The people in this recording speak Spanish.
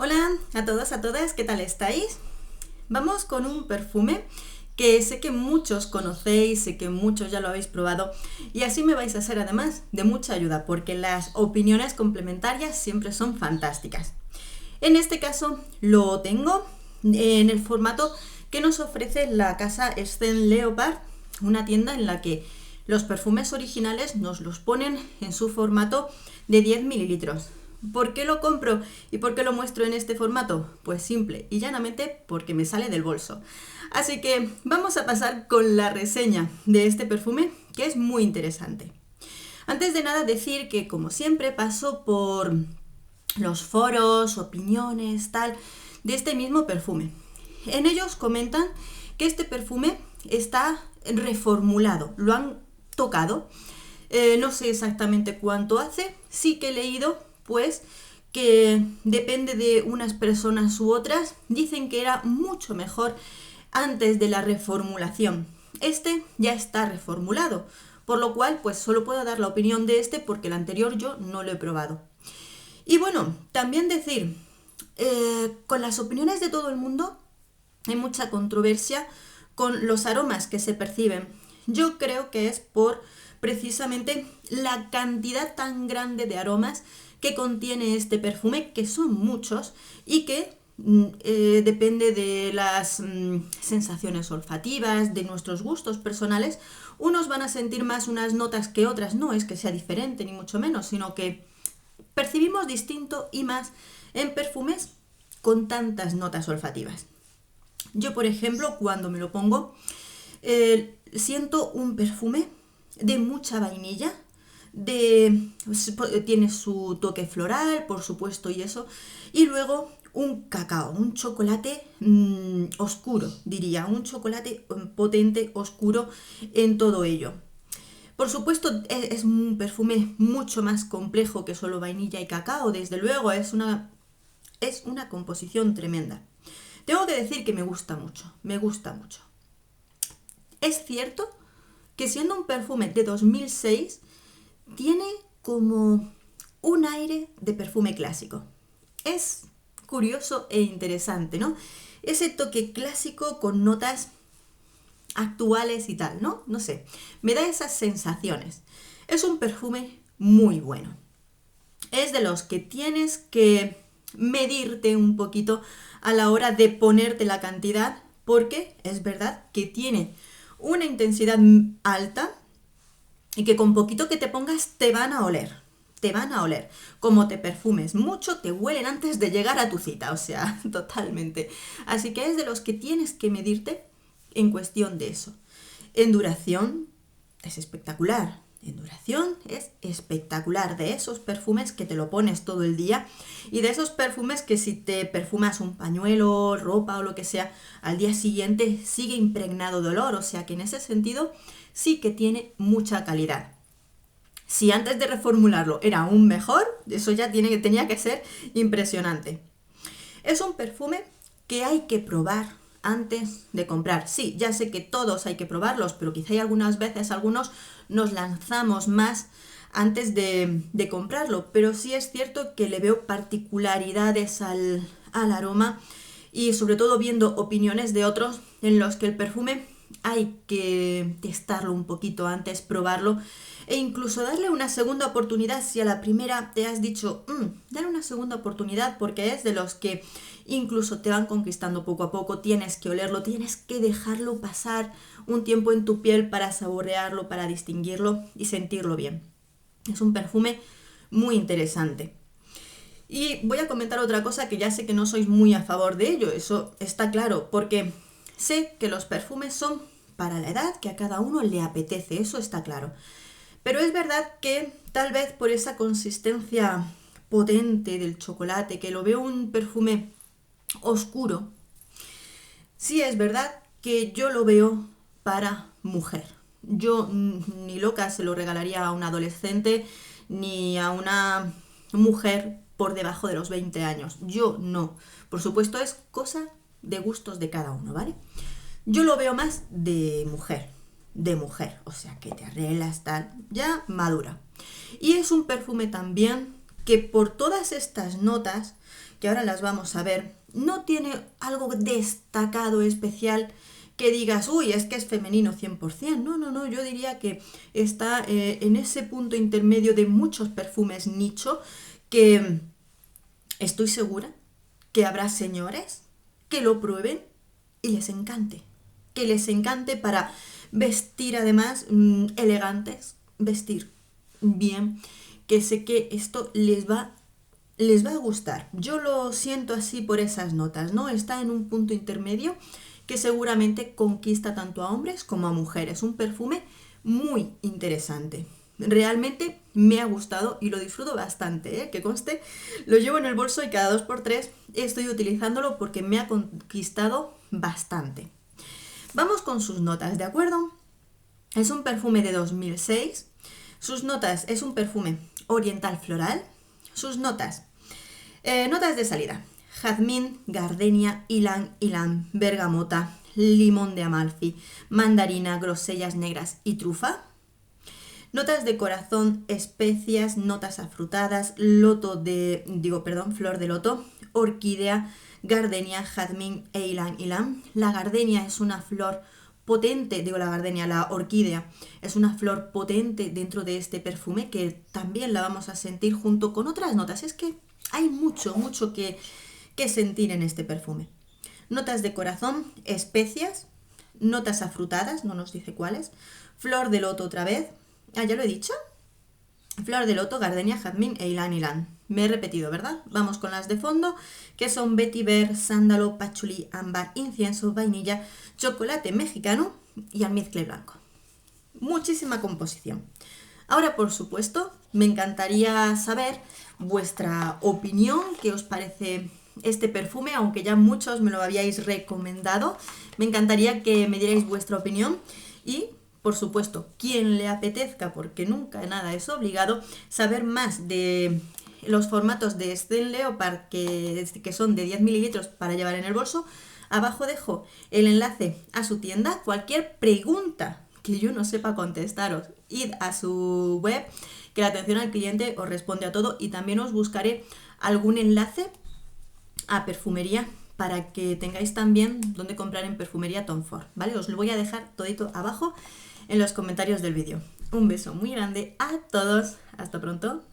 Hola a todos, a todas, ¿qué tal estáis? Vamos con un perfume que sé que muchos conocéis, sé que muchos ya lo habéis probado y así me vais a ser además de mucha ayuda porque las opiniones complementarias siempre son fantásticas. En este caso lo tengo en el formato que nos ofrece la casa Scent Leopard, una tienda en la que los perfumes originales nos los ponen en su formato de 10 mililitros. ¿Por qué lo compro y por qué lo muestro en este formato? Pues simple y llanamente porque me sale del bolso. Así que vamos a pasar con la reseña de este perfume, que es muy interesante. Antes de nada decir que, como siempre, paso por los foros, opiniones, tal, de este mismo perfume. En ellos comentan que este perfume está reformulado, lo han tocado. No sé exactamente cuánto hace, sí que he leído pues que depende de unas personas u otras, dicen que era mucho mejor antes de la reformulación. Este ya está reformulado, por lo cual pues solo puedo dar la opinión de este porque el anterior yo no lo he probado. Y bueno, también decir, con las opiniones de todo el mundo hay mucha controversia con los aromas que se perciben. Yo creo que es por precisamente la cantidad tan grande de aromas que contiene este perfume, que son muchos y que depende de las sensaciones olfativas, de nuestros gustos personales. Unos van a sentir más unas notas que otras, no es que sea diferente ni mucho menos, sino que percibimos distinto y más en perfumes con tantas notas olfativas. Yo, por ejemplo, cuando me lo pongo, siento un perfume de mucha vainilla, tiene su toque floral, por supuesto, y eso, y luego un cacao, un chocolate oscuro, diría, un chocolate potente, oscuro en todo ello. Por supuesto, es un perfume mucho más complejo que solo vainilla y cacao, desde luego, es una composición tremenda. Tengo que decir que me gusta mucho, me gusta mucho. Es cierto que siendo un perfume de 2006, tiene como un aire de perfume clásico. Es curioso e interesante, ¿no? Ese toque clásico con notas actuales y tal, ¿no? No sé, me da esas sensaciones. Es un perfume muy bueno. Es de los que tienes que medirte un poquito a la hora de ponerte la cantidad, porque es verdad que tiene una intensidad alta y que con poquito que te pongas te van a oler. Te van a oler. Como te perfumes mucho, te huelen antes de llegar a tu cita, o sea, totalmente. Así que es de los que tienes que medirte en cuestión de eso. En duración es espectacular. En duración es espectacular. De esos perfumes que te lo pones todo el día y de esos perfumes que si te perfumas un pañuelo, ropa o lo que sea, al día siguiente sigue impregnado de olor. O sea que en ese sentido sí que tiene mucha calidad. Si antes de reformularlo era aún mejor, eso ya tenía que ser impresionante. Es un perfume que hay que probar antes de comprar. Sí, ya sé que todos hay que probarlos, pero quizá hay algunas veces algunos nos lanzamos más antes de comprarlo. Pero sí es cierto que le veo particularidades al aroma y sobre todo viendo opiniones de otros en los que el perfume hay que testarlo un poquito antes, probarlo e incluso darle una segunda oportunidad si a la primera te has dicho, dale una segunda oportunidad porque es de los que incluso te van conquistando poco a poco, tienes que olerlo, tienes que dejarlo pasar un tiempo en tu piel para saborearlo, para distinguirlo y sentirlo bien. Es un perfume muy interesante. Y voy a comentar otra cosa que ya sé que no sois muy a favor de ello, eso está claro, porque sé que los perfumes son para la edad que a cada uno le apetece, eso está claro. Pero es verdad que tal vez por esa consistencia potente del chocolate, que lo veo un perfume oscuro, sí es verdad que yo lo veo para mujer. Yo ni loca se lo regalaría a un adolescente ni a una mujer por debajo de los 20 años. Yo no. Por supuesto es cosa de gustos de cada uno, ¿vale? Yo lo veo más de mujer, o sea, que te arreglas tal, ya madura. Y es un perfume también que por todas estas notas que ahora las vamos a ver, no tiene algo destacado, especial, que digas, uy, es que es femenino 100%. No, no, no, yo diría que está en ese punto intermedio de muchos perfumes nicho que estoy segura que habrá señores que lo prueben y les encante. Que les encante para vestir además elegantes, vestir bien, que sé que esto les va a gustar. Yo lo siento así por esas notas, ¿no? Está en un punto intermedio que seguramente conquista tanto a hombres como a mujeres. Un perfume muy interesante. Realmente me ha gustado y lo disfruto bastante, ¿eh? Que conste, lo llevo en el bolso y cada 2x3 estoy utilizándolo porque me ha conquistado bastante. Vamos con sus notas, ¿de acuerdo? Es un perfume de 2006. Sus notas, es un perfume oriental floral. Sus notas, notas de salida: jazmín, gardenia, ylang ylang, bergamota, limón de Amalfi, mandarina, grosellas negras y trufa. Notas de corazón, especias, notas afrutadas, flor de loto, orquídea, gardenia, jazmín e ylang ylang. La gardenia es una flor potente, la orquídea es una flor potente dentro de este perfume que también la vamos a sentir junto con otras notas. Es que hay mucho que sentir en este perfume. Notas de corazón, especias, notas afrutadas, no nos dice cuáles, flor de loto otra vez, ya lo he dicho, flor de loto, gardenia, jazmín e ylang ylang. Me he repetido, ¿verdad? Vamos con las de fondo, que son vetiver, sándalo, pachulí, ámbar, incienso, vainilla, chocolate mexicano y almizcle blanco. Muchísima composición. Ahora, por supuesto, me encantaría saber vuestra opinión, qué os parece este perfume, aunque ya muchos me lo habíais recomendado. Me encantaría que me dierais vuestra opinión y, por supuesto, quien le apetezca, porque nunca nada es obligado, saber más de los formatos de Estée Leopard que son de 10 mililitros para llevar en el bolso. Abajo dejo el enlace a su tienda. Cualquier pregunta que yo no sepa contestaros, id a su web, que la atención al cliente os responde a todo, y también os buscaré algún enlace a perfumería para que tengáis también donde comprar en perfumería Tom Ford, ¿vale? Os lo voy a dejar todito abajo en los comentarios del vídeo. Un beso muy grande a todos, hasta pronto.